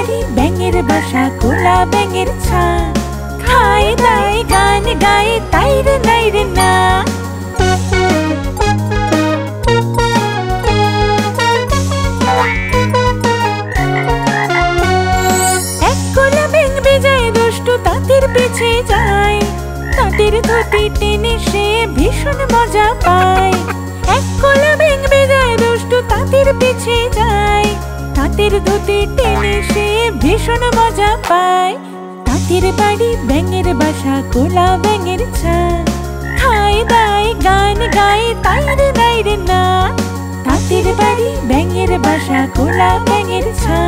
বাড়ি ব্যাঙের বাসা কোলা ব্যাঙের ছা, খায় দায় গান গায় তাই রে নাই রে না। এক কোলা ব্যাঙ বেজায় দুষ্টু তাঁতির পিছে যায়, তাঁতির ধুতি টেনে সে ভীষণ মজা পায়। এক কোলা ব্যাঙ বেজায় দুষ্টু তাঁতির পিছে যায়, তাঁতির ধুতি টেনে সে ভীষণ মজা পায়। তাঁতির বাড়ি ব্যাঙের বাসা কোলা ব্যাঙের ছা, খায় দায় গান গায় তাই রে নাই রে না। তাঁতির বাড়ি ব্যাঙের বাসা কোলা ব্যাঙের ছা,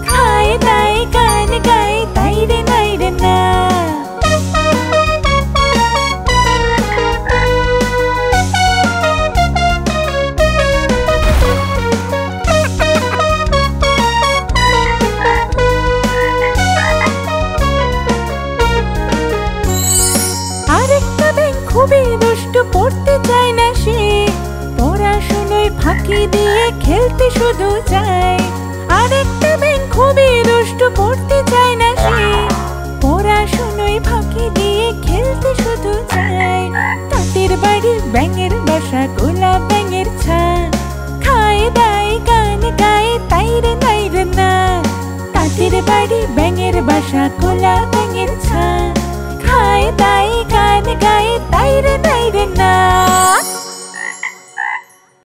খায় দায় গান গায় তাই রে নাই রে না। খুবই দুষ্টু, পড়তে চায় না সে, পড়াশুনোয় ফাঁকি দিয়ে খেলতে শুধু চায়। আরেকটা ব্যাঙ খুবই দুষ্টু, পড়তে চায় না সে, পড়াশুনোয় ফাঁকি দিয়ে খেলতে শুধু চায়। তাঁতির বাড়ির ব্যাঙের বাসা কোলা ব্যাঙের ছা, খায় দায় গান গায় তাই রে নাই রে না। তাঁতির বাড়ি ব্যাঙের বাসা কোলা ব্যাঙের ছা।